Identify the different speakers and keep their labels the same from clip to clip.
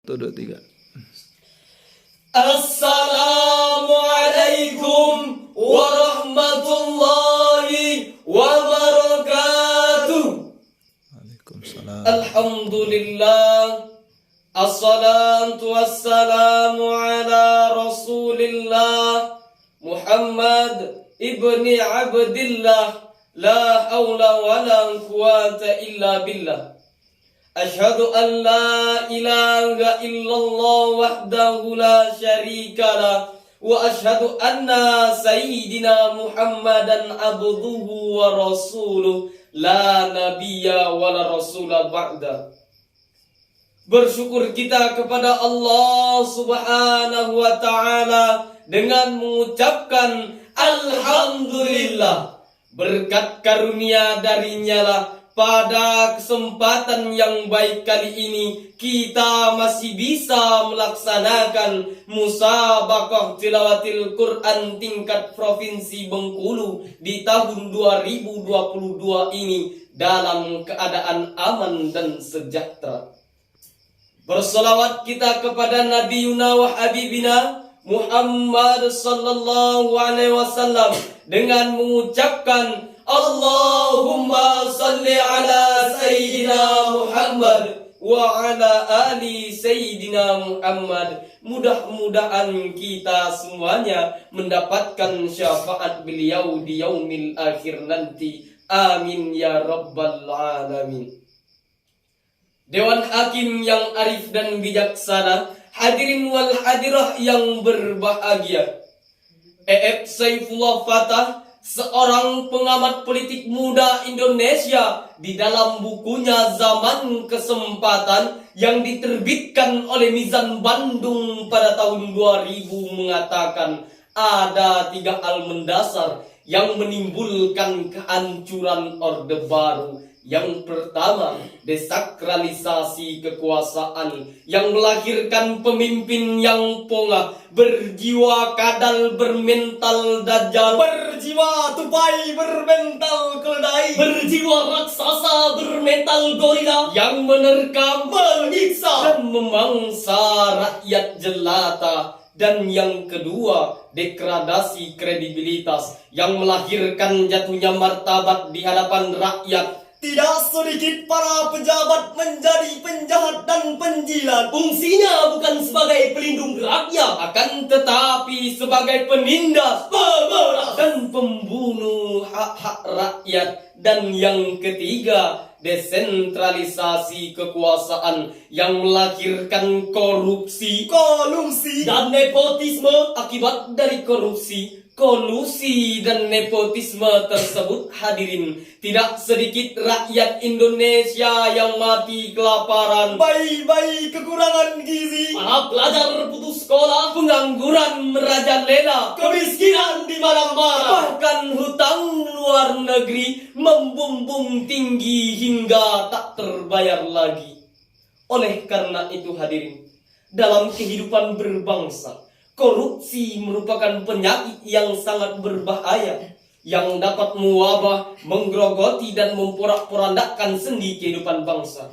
Speaker 1: Satu, dua, tiga.
Speaker 2: Assalamualaikum warahmatullahi wabarakatuh.
Speaker 1: Waalaikumsalam.
Speaker 2: Alhamdulillah. Assalatu wassalamu ala rasulillah Muhammad ibni Abdillah. La hawla wa la quwata illa billah. Ashhadu an la ilaha illallah wahdahu la syarika lah wa ashhadu anna sayyidina Muhammadan abduhu wa rasuluh la nabiyya wa la rasula ba'da. Bersyukur kita kepada Allah Subhanahu wa ta'ala dengan mengucapkan alhamdulillah. Berkat karunia darinya lah pada kesempatan yang baik kali ini kita masih bisa melaksanakan musabaqah tilawatil Quran tingkat Provinsi Bengkulu di tahun 2022 ini dalam keadaan aman dan sejahtera. Bersolawat kita kepada Nabi Yuna wa Habibina Muhammad sallallahu alaihi wasallam dengan mengucapkan Allahumma salli ala Sayyidina Muhammad wa ala ali Sayyidina Muhammad. Mudah-mudahan kita semuanya mendapatkan syafaat beliau di yaumil akhir nanti. Amin ya rabbal alamin. Dewan Hakim yang arif dan bijaksana, hadirin wal hadirah yang berbahagia. E.F. Saifullah Fatah, seorang pengamat politik muda Indonesia, di dalam bukunya Zaman Kesempatan yang diterbitkan oleh Mizan Bandung pada tahun 2000 mengatakan ada 3 hal mendasar yang menimbulkan kehancuran Orde Baru. Yang pertama, desakralisasi kekuasaan yang melahirkan pemimpin yang pongah, berjiwa kadal, bermental dajjal, berjiwa tupai, bermental keledai, berjiwa raksasa, bermental gorila, yang menerkam, menyiksa, dan memangsa rakyat jelata. Dan yang kedua, degradasi kredibilitas yang melahirkan jatuhnya martabat di hadapan rakyat. Tidak sedikit para pejabat menjadi penjahat dan penjilat. Fungsinya bukan sebagai pelindung rakyat, akan tetapi sebagai penindas, pemeras, dan pembunuh hak-hak rakyat. Dan yang ketiga, desentralisasi kekuasaan yang melahirkan korupsi, kolusi, dan nepotisme. Akibat dari korupsi, kolusi, dan nepotisme tersebut, hadirin, tidak sedikit rakyat Indonesia yang mati kelaparan, bayi-bayi kekurangan gizi, para pelajar putus sekolah, pengangguran merajalela, kemiskinan di mana-mana, bahkan hutang luar negeri membumbung tinggi hingga tak terbayar lagi. Oleh karena itu, hadirin, dalam kehidupan berbangsa, korupsi merupakan penyakit yang sangat berbahaya yang dapat mewabah, menggerogoti, dan memporak-porandakan sendi kehidupan bangsa.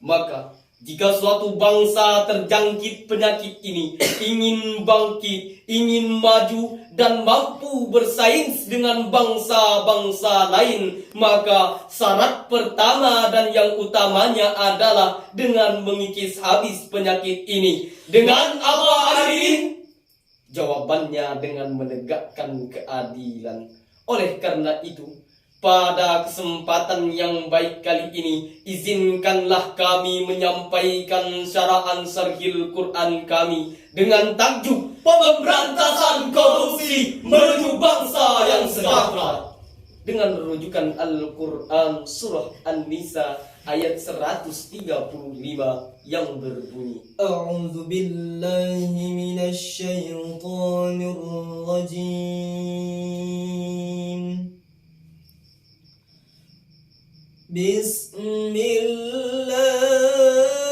Speaker 2: Maka, jika suatu bangsa terjangkit penyakit ini, ingin bangkit, ingin maju, dan mampu bersaing dengan bangsa-bangsa lain, maka syarat pertama dan yang utamanya adalah dengan mengikis habis penyakit ini. Dengan apa, hadirin? Jawabannya dengan menegakkan keadilan. Oleh karena itu, pada kesempatan yang baik kali ini, izinkanlah kami menyampaikan syaraan Syarhil Quran kami dengan tajuk Pemberantasan Korupsi Menuju Bangsa yang Sejahtera, dengan rujukan Al-Quran Surah An-Nisa ayat 135 yang berbunyi, A'udzu billahi minasy syaithanir rajim. Bismillahirrahmanirrahim.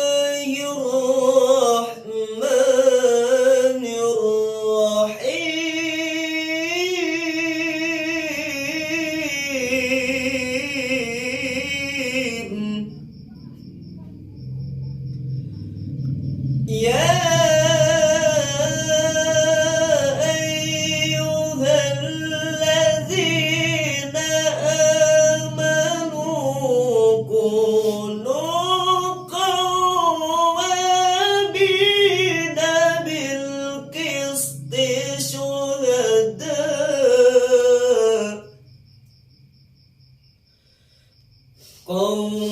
Speaker 2: يا أيها الذين آمنوا كونوا قوامين بالقسط شهداء قوامين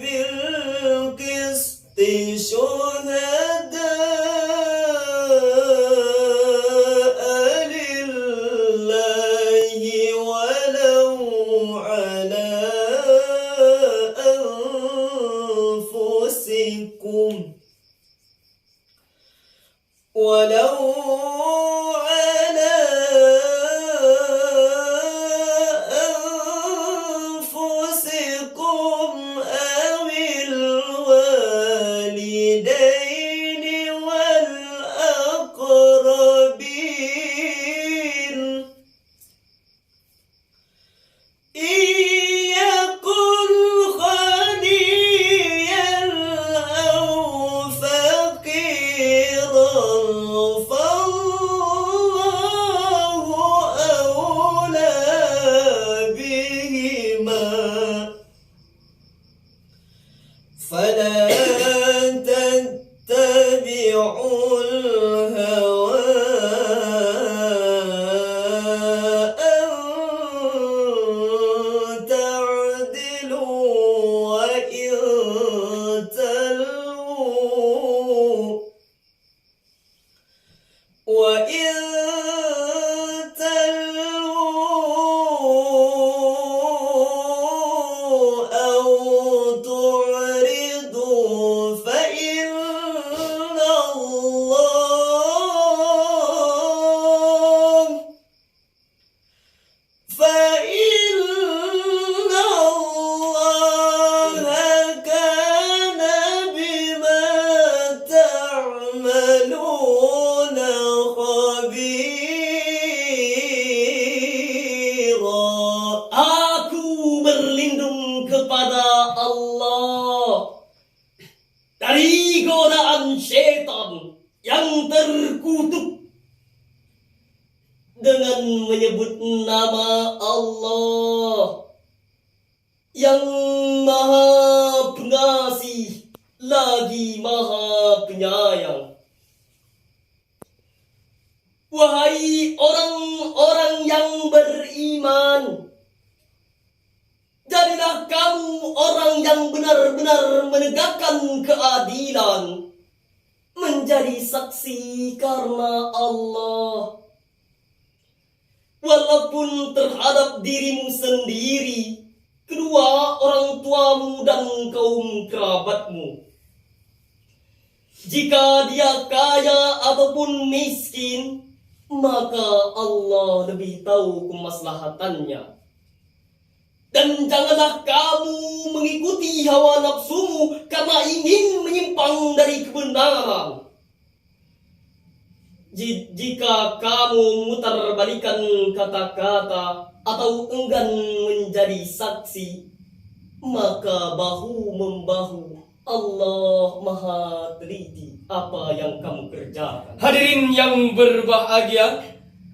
Speaker 2: بالقسط شهداء لله ولو على أنفسكم ولو على أنفسكم أو الوالدين والأقربين إن يكن غنيا أو فقيرا فالله أولى بهما فلا تتبعوا الهوى أن تعدلوا وإن تلووا أو تعرضوا فإن الله كان بما تعملون خبيرا. Aku berlindung kepada Allah dari godaan syaitan yang terkutuk dengan menyebut nama Allah yang Maha Pengasih lagi Maha Penyayang. Wahai orang-orang yang beriman, jadilah kamu orang yang benar-benar menegakkan keadilan, menjadi saksi karena Allah. Walaupun terhadap dirimu sendiri, kedua orang tuamu dan kaum kerabatmu. Jika dia kaya ataupun miskin, maka Allah lebih tahu kemaslahatannya. Dan janganlah kamu mengikuti hawa nafsumu karena ingin menyimpang dari kebenaran. Jika kamu mutarbalikan kata-kata atau enggan menjadi saksi, maka bahu-membahu Allah Maha teliti apa yang kamu kerjakan. Hadirin yang berbahagia,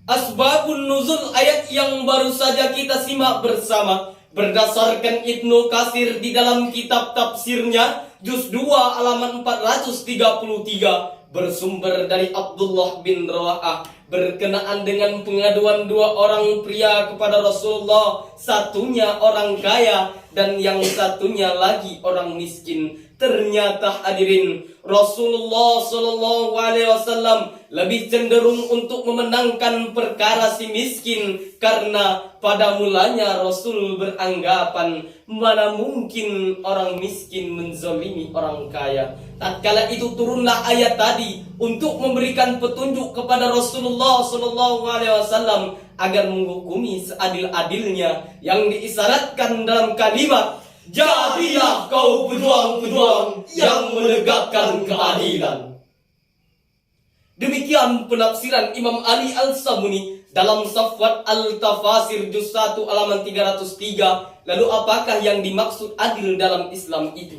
Speaker 2: asbabun nuzul ayat yang baru saja kita simak bersama berdasarkan Ibnu Katsir di dalam kitab tafsirnya juz 2 halaman 433 bersumber dari Abdullah bin Rawahah berkenaan dengan pengaduan dua orang pria kepada Rasulullah, satunya orang kaya dan yang satunya lagi orang miskin. Ternyata hadirin, Rasulullah Shallallahu Alaihi Wasallam lebih cenderung untuk memenangkan perkara si miskin karena pada mulanya Rasul beranggapan mana mungkin orang miskin menzalimi orang kaya. Tatkala itu turunlah ayat tadi untuk memberikan petunjuk kepada Rasulullah Shallallahu Alaihi Wasallam agar menghukumi seadil-adilnya yang diisyaratkan dalam kalimat, jadilah kau pejuang-pejuang yang menegakkan keadilan. Demikian penafsiran Imam Ali Al-Sabuni dalam Safwat Al-Tafasir juz 1 halaman 303. Lalu apakah yang dimaksud adil dalam Islam itu?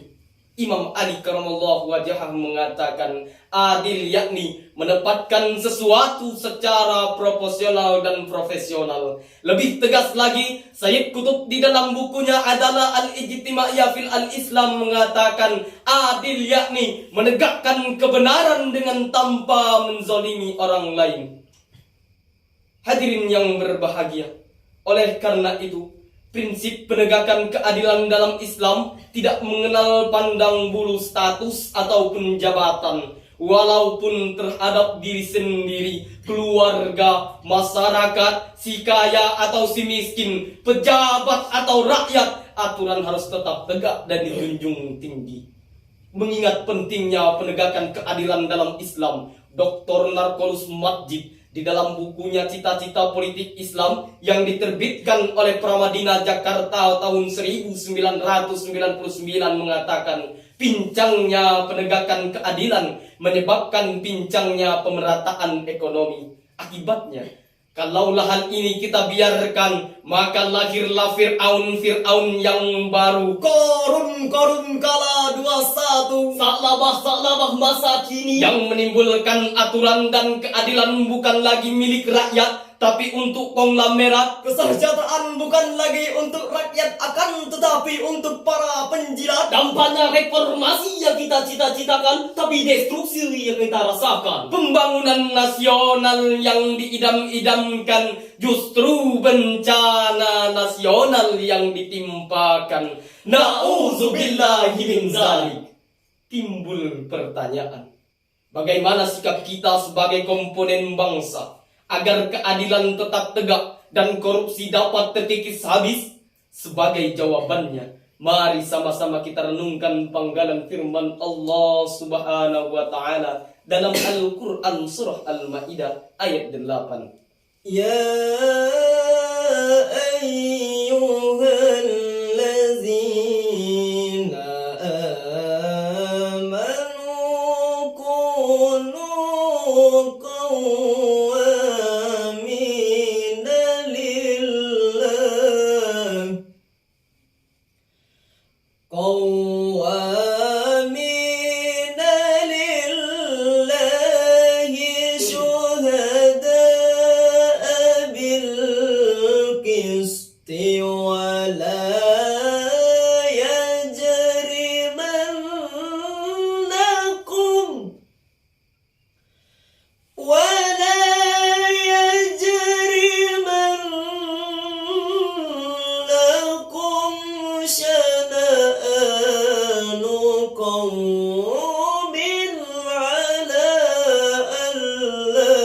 Speaker 2: Imam Ali karamallahu wajhah mengatakan adil yakni menempatkan sesuatu secara proporsional dan profesional. Lebih tegas lagi, Sayyid Qutb di dalam bukunya adalah Al-Ijtimaiyah fil Al-Islam mengatakan adil yakni menegakkan kebenaran dengan tanpa menzalimi orang lain. Hadirin yang berbahagia, oleh karena itu prinsip penegakan keadilan dalam Islam tidak mengenal pandang bulu status ataupun jabatan, walaupun terhadap diri sendiri, keluarga, masyarakat, si kaya atau si miskin, pejabat atau rakyat, aturan harus tetap tegak dan dijunjung tinggi. Mengingat pentingnya penegakan keadilan dalam Islam, Dr. Narkolis Majid di dalam bukunya Cita-Cita Politik Islam yang diterbitkan oleh Pramadina Jakarta tahun 1999 mengatakan pincangnya penegakan keadilan menyebabkan pincangnya pemerataan ekonomi. Akibatnya, kalaulah hal ini kita biarkan, maka lahirlah Fir'aun yang baru. Korun kala 21, saklabah masa kini, yang menimbulkan aturan dan keadilan bukan lagi milik rakyat, tapi untuk konglomerat. Kesejahteraan bukan lagi untuk rakyat, akan tetapi untuk para penjilat. Dampaknya reformasi yang kita cita-citakan, tapi destruksi yang kita rasakan. Pembangunan nasional yang diidam-idamkan, justru bencana nasional yang ditimpakan. Na'udzubillahi min dzalik. Timbul pertanyaan, bagaimana sikap kita sebagai komponen bangsa agar keadilan tetap tegak dan korupsi dapat terkikis habis? Sebagai jawabannya, mari sama-sama kita renungkan panggalan firman Allah Subhanahu wa taala dalam Al-Qur'an surah Al-Maidah ayat 8. Ya ayyuhallazina amanu kunu قوامين لله شهداء بالقسط ولا يجرمنكم شنآن قوم على ألا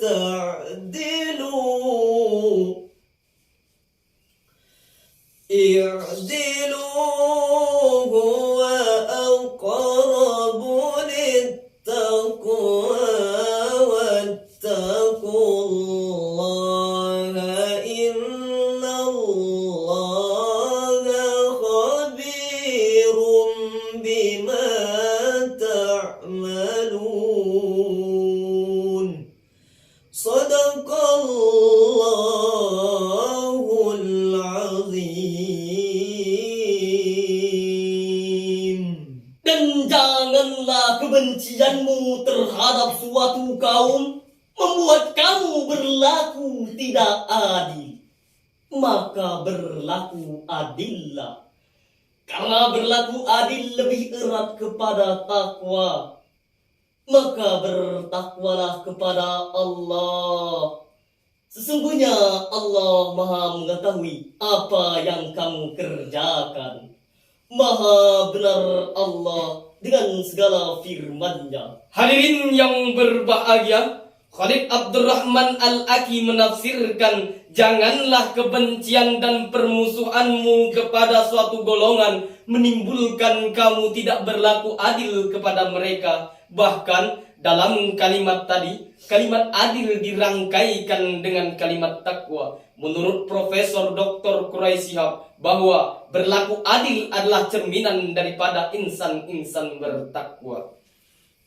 Speaker 2: تعدلوا اعدلوا هو أقرب للتقوى واتقوا الله إن الله خبير بما تعملون. صدق الله العظيم. Dan janganlah kebencianmu terhadap suatu kaum membuat kamu berlaku tidak adil. Maka berlaku adillah. Karena berlaku adil lebih erat kepada takwa, maka bertakwalah kepada Allah. Sesungguhnya Allah Maha mengetahui apa yang kamu kerjakan. Maha benar Allah dengan segala firman-Nya. Hadirin yang berbahagia, Khalid Abdurrahman Al-Aki menafsirkan, janganlah kebencian dan permusuhanmu kepada suatu golongan menimbulkan kamu tidak berlaku adil kepada mereka. Bahkan dalam kalimat tadi, kalimat adil dirangkaikan dengan kalimat takwa. Menurut Profesor Dr. Quraisihab, bahwa berlaku adil adalah cerminan daripada insan-insan bertakwa.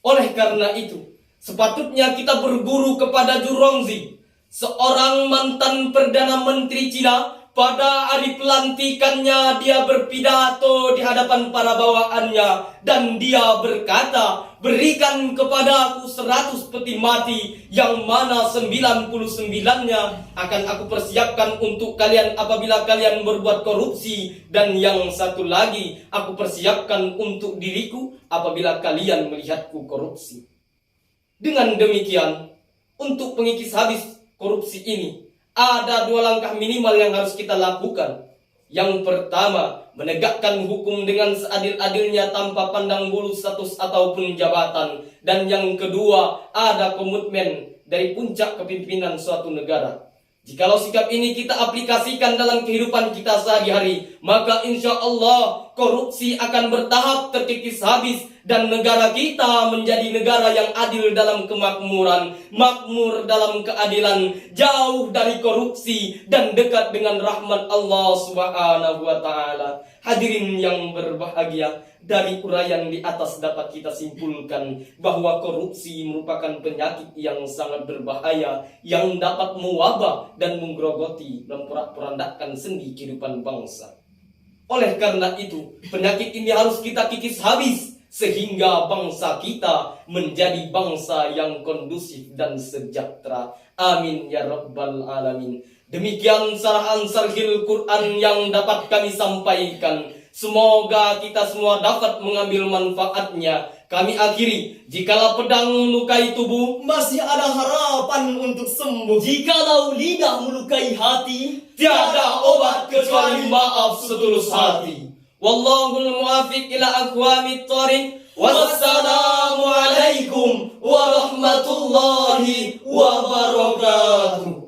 Speaker 2: Oleh karena itu, sepatutnya kita berguru kepada Zhu Rongzi, seorang mantan Perdana Menteri Cina, pada hari pelantikannya dia berpidato di hadapan para bawaannya dan dia berkata, berikan kepadaku 100 peti mati yang mana 99-nya akan aku persiapkan untuk kalian apabila kalian berbuat korupsi, dan yang satu lagi aku persiapkan untuk diriku apabila kalian melihatku korupsi. Dengan demikian, untuk pengikis habis korupsi ini ada 2 langkah minimal yang harus kita lakukan. Yang pertama, menegakkan hukum dengan seadil-adilnya tanpa pandang bulu status ataupun jabatan. Dan yang kedua, ada komitmen dari puncak kepemimpinan suatu negara. Jikalau sikap ini kita aplikasikan dalam kehidupan kita sehari-hari, maka insya Allah korupsi akan bertahap terkikis habis dan negara kita menjadi negara yang adil dalam kemakmuran, makmur dalam keadilan, jauh dari korupsi dan dekat dengan rahmat Allah Subhanahu wa taala. Hadirin yang berbahagia, dari uraian di atas dapat kita simpulkan bahwa korupsi merupakan penyakit yang sangat berbahaya yang dapat mewabah dan menggerogoti dan memporak-porandakan sendi kehidupan bangsa. Oleh karena itu, penyakit ini harus kita kikis habis sehingga bangsa kita menjadi bangsa yang kondusif dan sejahtera. Amin ya rabbal alamin. Demikian sarahan Syarhil Quran yang dapat kami sampaikan. Semoga kita semua dapat mengambil manfaatnya. Kami akhiri, jikalau pedang melukai tubuh,
Speaker 3: masih ada harapan untuk sembuh.
Speaker 2: jikalau lidah melukai hati, tiada obat kecuali maaf setulus hati. Wallahul muwaffiq ila aqwamit thoriq. Wassalamu alaikum warahmatullahi wabarakatuh.